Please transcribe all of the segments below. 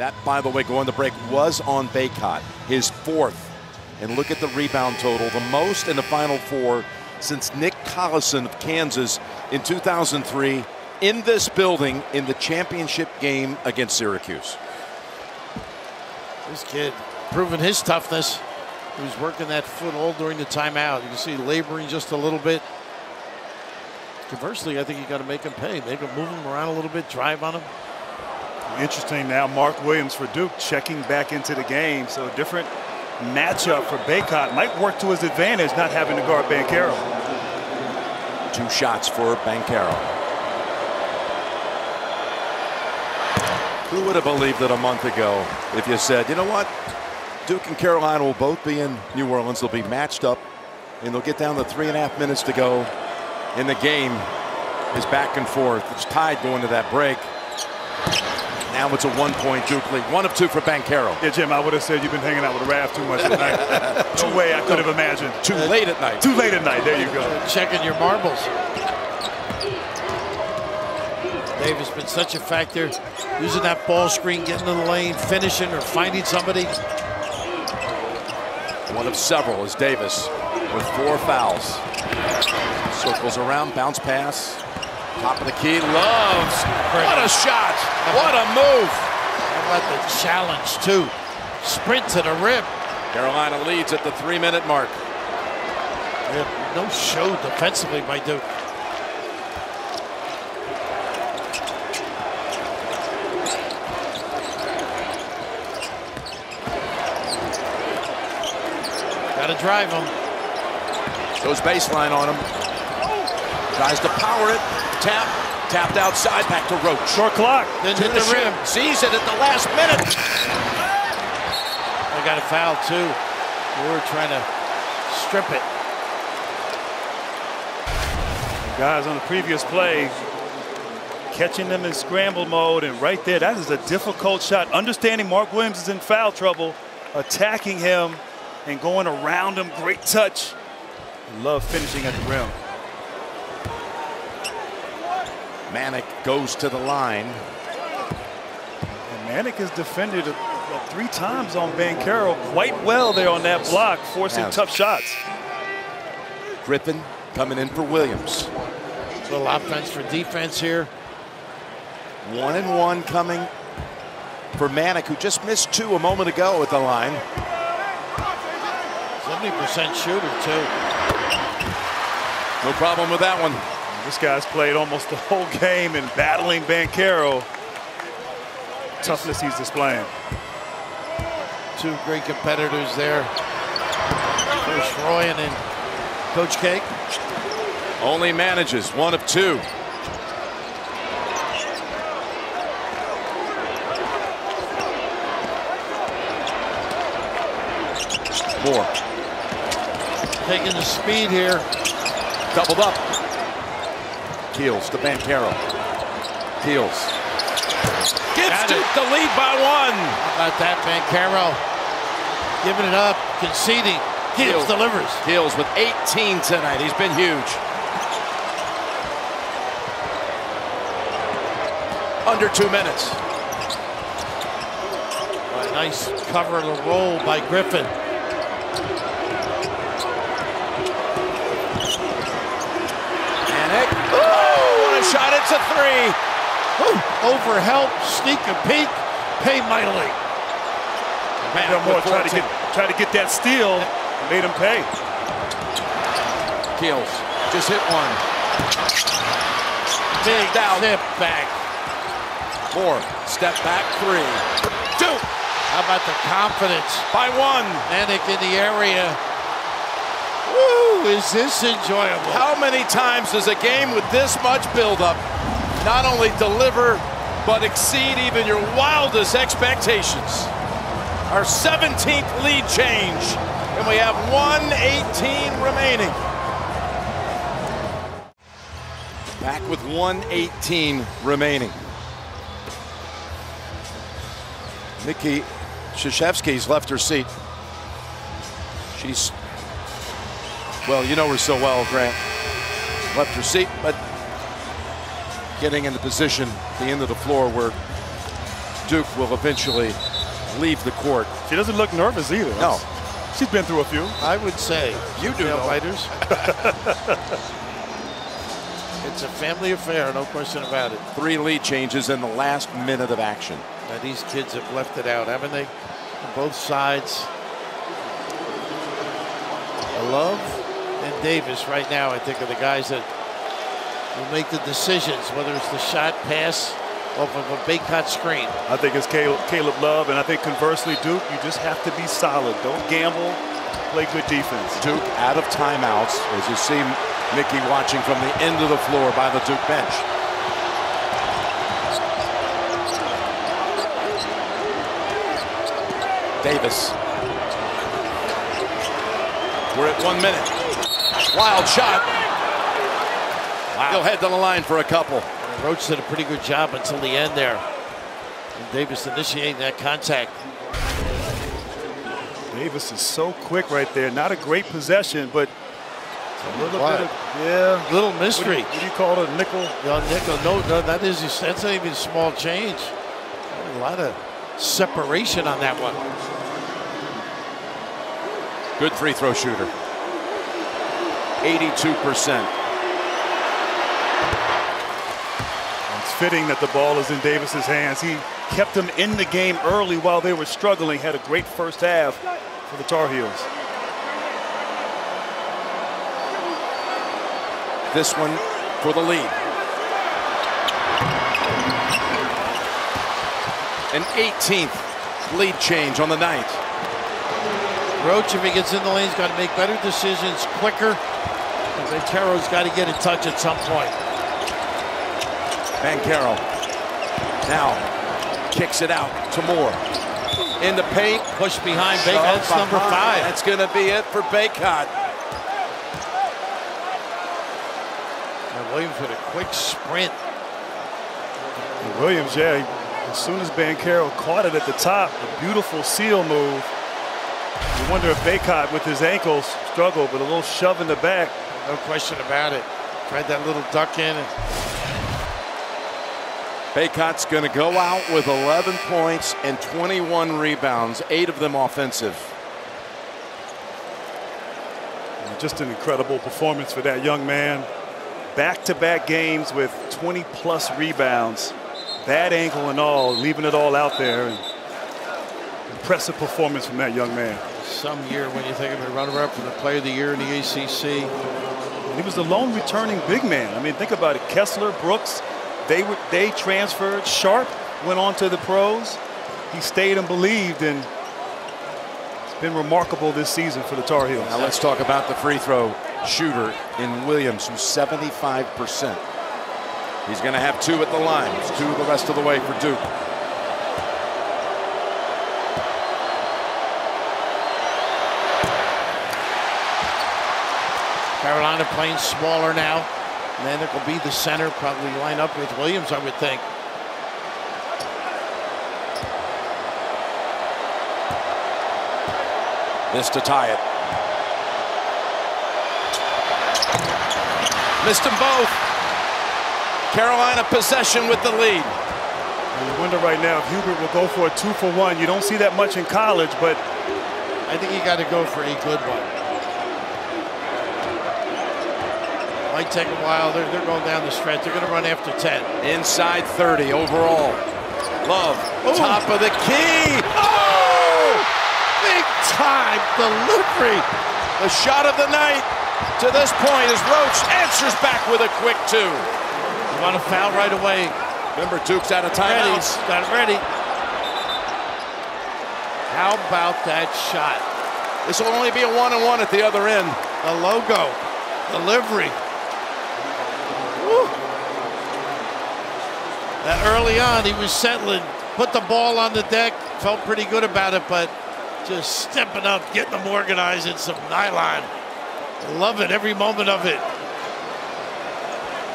That, by the way, going to break was on Bacot, his fourth. And look at the rebound total, the most in the Final Four since Nick Collison of Kansas in 2003 in this building in the championship game against Syracuse. This kid proving his toughness. He was working that foot all during the timeout. You can see laboring just a little bit. Conversely, I think you got to make him pay. Make him move him around a little bit, drive on him. Interesting now, Mark Williams for Duke checking back into the game. So a different matchup for Bacot. Might work to his advantage not having to guard Banchero. 2 shots for Banchero. Who would have believed it a month ago if you said, you know what, Duke and Carolina will both be in New Orleans. They'll be matched up, and they'll get down to 3.5 minutes to go. And the game is back and forth. It's tied going to that break. Now it's a 1-point Duke lead. 1 of 2 for Banchero. Yeah, Jim, I would have said you've been hanging out with Raph too much tonight. No way I could have imagined. Too late at night. Too late at night. There you go. Checking your marbles. Davis been such a factor. Using that ball screen, getting to the lane, finishing or finding somebody. One of several is Davis with 4 fouls. Circles around, bounce pass. Top of the key, Loves. What a shot. What a move. How about the challenge, too? Sprint to the rim. Carolina leads at the 3-minute mark. Yeah, no show defensively by Duke. Got to drive him. Goes baseline on him. Tries to power it. Tapped outside, back to Roach. Short clock. Then hit the rim. Sees it at the last minute. They got a foul, too. We're trying to strip it. And guys, on the previous play, catching them in scramble mode, and right there, that is a difficult shot. Understanding Mark Williams is in foul trouble, attacking him and going around him. Great touch. Love finishing at the rim. Manek goes to the line. And Manek has defended 3 times on Banchero quite well there on that block, forcing tough shots. Griffin coming in for Williams. A little offense for defense here. 1-and-1 coming for Manek, who just missed 2 a moment ago at the line. 70% shooter, too. No problem with that one. This guy's played almost the whole game and battling Banchero. Toughness he's displaying. 2 great competitors there. First Roy and then Coach K. Only manages 1 of 2. Moore. Taking the speed here. Doubled up. Keels to Banchero. Keels. Gives Duke the lead by 1. How about that, Banchero? Giving it up, conceding. Keels delivers. Keels with 18 tonight. He's been huge. Under 2 minutes. A nice cover of the roll by Griffin. Shot, it's a 3. Over help, sneak a peek, pay mightily. Moore tried to get that steal, made him pay. Keels just hit 1. Big step back. Moore, step back 3. 2. How about the confidence? By 1. Manek in the area. Woo, is this enjoyable? How many times does a game with this much buildup not only deliver, but exceed even your wildest expectations? Our 17th lead change, and we have 1:18 remaining. Back with 1:18 remaining. Nikki Krzyzewski's left her seat. She's, well, you know her so well, Grant. Left her seat, but getting in the position at the end of the floor where Duke will eventually leave the court. She doesn't look nervous either. No. She's been through a few. I would say. You do, fighters. It's a family affair, no question about it. 3 lead changes in the last minute of action. Now these kids have left it out, haven't they? On both sides. Love and Davis right now, I think, are the guys that will make the decisions, whether it's the shot, pass, off of a Baycott screen. I think it's Caleb Love, and I think conversely, Duke, you just have to be solid. Don't gamble. Play good defense. Duke out of timeouts, as you see Mickey watching from the end of the floor by the Duke bench. Davis. We're at 1 minute. Wild shot. Wow. He'll head to the line for a couple. Roach did a pretty good job until the end there. And Davis initiating that contact. Davis is so quick right there. Not a great possession, but a little bit of, little mystery. What do you call it, a nickel? No, nickel. No, that's not even small change. A lot of separation on that one. Good free throw shooter. 82%. It's fitting that the ball is in Davis's hands. He kept them in the game early while they were struggling. Had a great first half for the Tar Heels. This one for the lead. An 18th lead change on the night. Roach, if he gets in the lane, he's got to make better decisions quicker. And Banchero's got to get in touch at some point. Banchero now kicks it out to Moore. In the paint. Push behind Baycott. That's number 5. That's going to be it for Baycott. And Williams with a quick sprint. And Williams, as soon as Banchero caught it at the top, a beautiful seal move. You wonder if Baycott with his ankles struggled, but a little shove in the back. No question about it. Tried that little duck in. Baycott's going to go out with 11 points and 21 rebounds, 8 of them offensive. And just an incredible performance for that young man. Back-to-back games with 20-plus rebounds. Bad ankle and all, leaving it all out there. And impressive performance from that young man. Some year when you think of it, runner-up for the Player of the Year in the ACC. And he was the lone returning big man. I mean, think about it. Kessler, Brooks, they transferred. Sharp went on to the pros. He stayed and believed, and it's been remarkable this season for the Tar Heels. Now let's talk about the free throw shooter in Williams, who's 75%. He's going to have 2 at the line. It's 2 the rest of the way for Duke. Carolina playing smaller now. Manek will be the center, probably line up with Williams, I would think. Missed to tie it. Missed them both. Carolina possession with the lead. And you wonder right now if Hubert will go for a 2-for-1. You don't see that much in college, but I think you got to go for a good one. Might take a while. They're going down the stretch. They're going to run after 10. Inside 30 overall. Love, top of the key. Oh! Big time delivery. The shot of the night to this point as Roach answers back with a quick 2. You want to foul right away. Remember, Duke's out of timeouts. Got it ready. How about that shot? This will only be a 1-and-1 at the other end. The logo. Delivery. Woo. That early on, he was settling. Put the ball on the deck. Felt pretty good about it, but just stepping up, getting them organized in some nylon. Love it, every moment of it.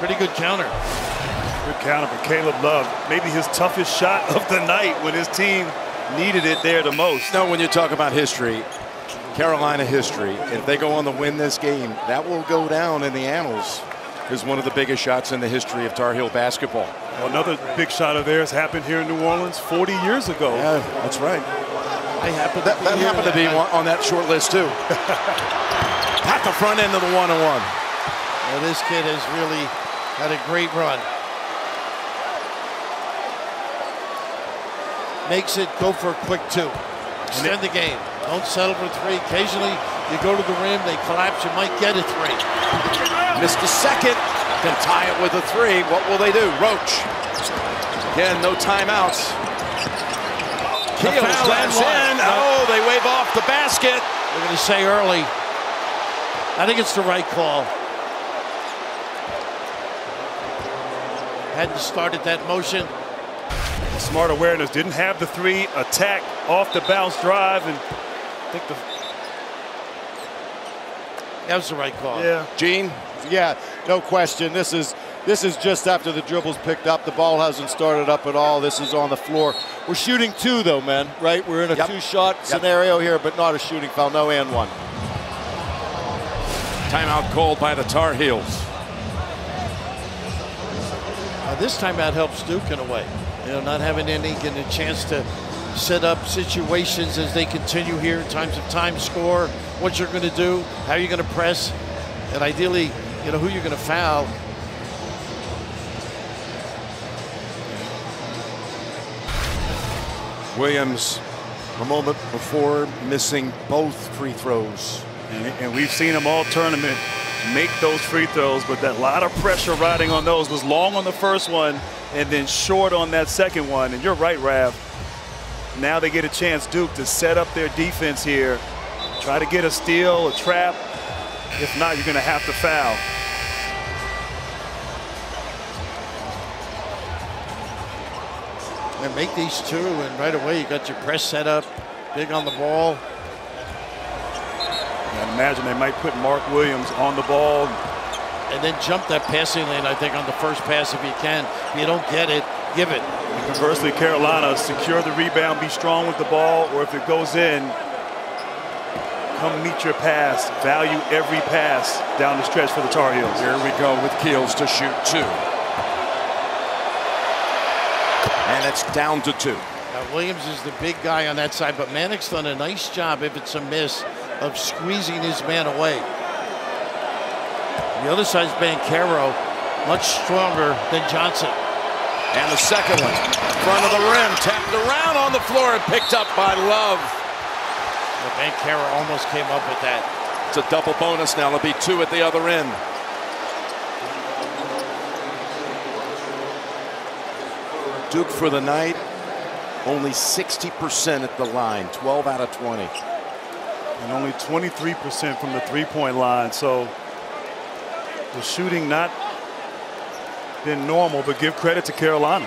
Pretty good counter. Good counter for Caleb Love. Maybe his toughest shot of the night when his team needed it there the most. No, when you talk about history, Carolina history, if they go on to win this game, that will go down in the annals is one of the biggest shots in the history of Tar Heel basketball. Well, another big shot of theirs happened here in New Orleans 40 years ago. Yeah, that's right. That happened to be on that short list too. At the front end of the one-on-one. Well, this kid has really had a great run. Makes it go for a quick 2. Extend the game. Don't settle for 3. Occasionally, you go to the rim, they collapse, you might get a 3. Missed a second, can tie it with a 3. What will they do? Roach. Again, no timeouts. Keels lands in. Oh, they wave off the basket. We're going to say early. I think it's the right call. Hadn't started that motion. Smart awareness, didn't have the 3, attack off the bounce drive, and I think that was the right call. Yeah. Gene? Yeah, no question. This is just after the dribble's picked up. The ball hasn't started up at all. This is on the floor. We're shooting 2 though, man, right? We're in a 2-shot scenario here, but not a shooting foul. No and 1. Timeout called by the Tar Heels. This timeout helps Duke in a way. You know, not having any getting a chance to set up situations as they continue here. Times of time, score, what you're going to do, how you're going to press, and ideally, you know, who you're going to foul. Williams, a moment before, missing both free throws. And we've seen him all tournament make those free throws, but that lot of pressure riding on those. Was long on the first one and then short on that second one. And you're right, Rav. Now they get a chance, Duke, to set up their defense here. Try to get a steal, a trap. If not, you're going to have to foul. And make these 2, and right away you got your press set up, big on the ball. I imagine they might put Mark Williams on the ball. And then jump that passing lane, I think, on the first pass if you can. If you don't get it, give it. Conversely, Carolina, secure the rebound, be strong with the ball, or if it goes in, come meet your pass. Value every pass down the stretch for the Tar Heels. Here we go with Keels to shoot 2. And it's down to 2. Williams is the big guy on that side, but Manick's done a nice job, if it's a miss, of squeezing his man away. The other side's Banchero, much stronger than Johnson. And the second one, front of the rim, tapped around on the floor and picked up by Love. Banchero almost came up with that. It's a double bonus now. It'll be 2 at the other end. Duke for the night, only 60% at the line, 12 out of 20. And only 23% from the 3-point line. So the shooting not been normal, but give credit to Carolina.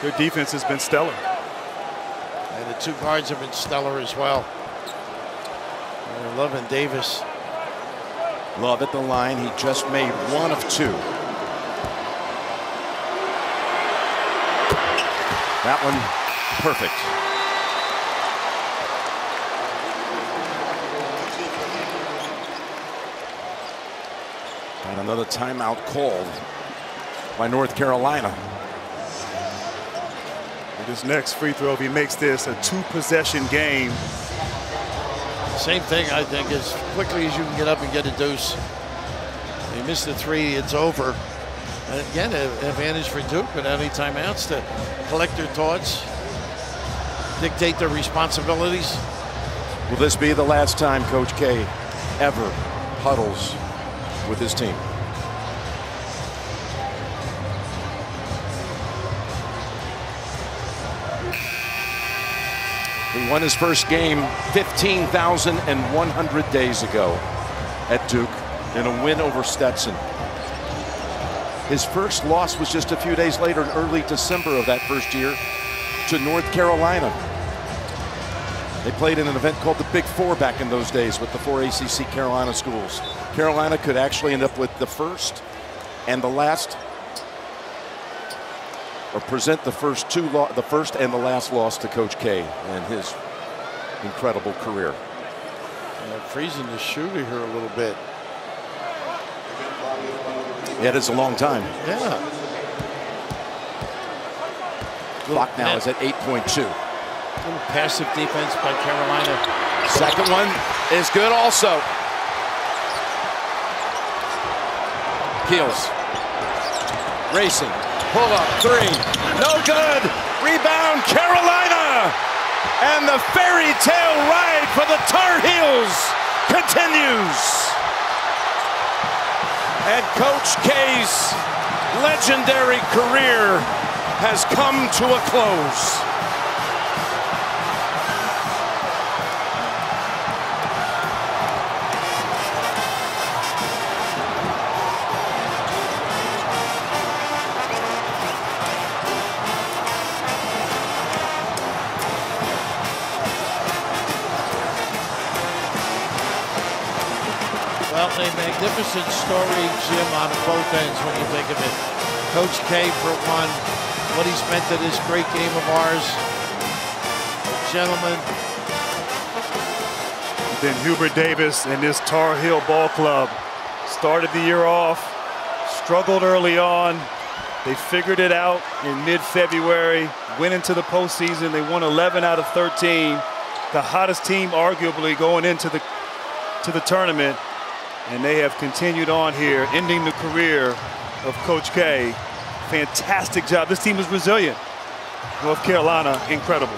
Their defense has been stellar. And the 2 guards have been stellar as well. Love and Davis. Love at the line. He just made 1 of 2. That one, perfect. And another timeout called by North Carolina. With his next free throw, if he makes this a 2-possession game. Same thing, I think, as quickly as you can get up and get a deuce. You miss the 3, it's over. And again, an advantage for Duke without any timeouts to collect their thoughts, dictate their responsibilities. Will this be the last time Coach K ever huddles with his team? He won his first game 15,100 days ago at Duke in a win over Stetson. His first loss was just a few days later in early December of that first year to North Carolina. They played in an event called the Big Four back in those days with the 4 ACC Carolina schools. Carolina could actually end up with the first and the last, or present the first and the last loss to Coach K in his incredible career. Freezing the shooter here a little bit. Yeah, it is a long time. Yeah. Clock now is at 8.2. Little passive defense by Carolina. Second one is good also. Keels. Racing. Pull up. Three. No good. Rebound Carolina. And the fairy tale ride for the Tar Heels continues. And Coach K's legendary career has come to a close. Well, a magnificent story, Jim, on both ends when you think of it. Coach K, for one, what he's meant to this great game of ours. Gentlemen. Then Hubert Davis and this Tar Heel ball club started the year off, struggled early on. They figured it out in mid-February, went into the postseason. They won 11 out of 13. The hottest team, arguably, going into the tournament. And they have continued on here, ending the career of Coach K. Fantastic job. This team is resilient. North Carolina, incredible.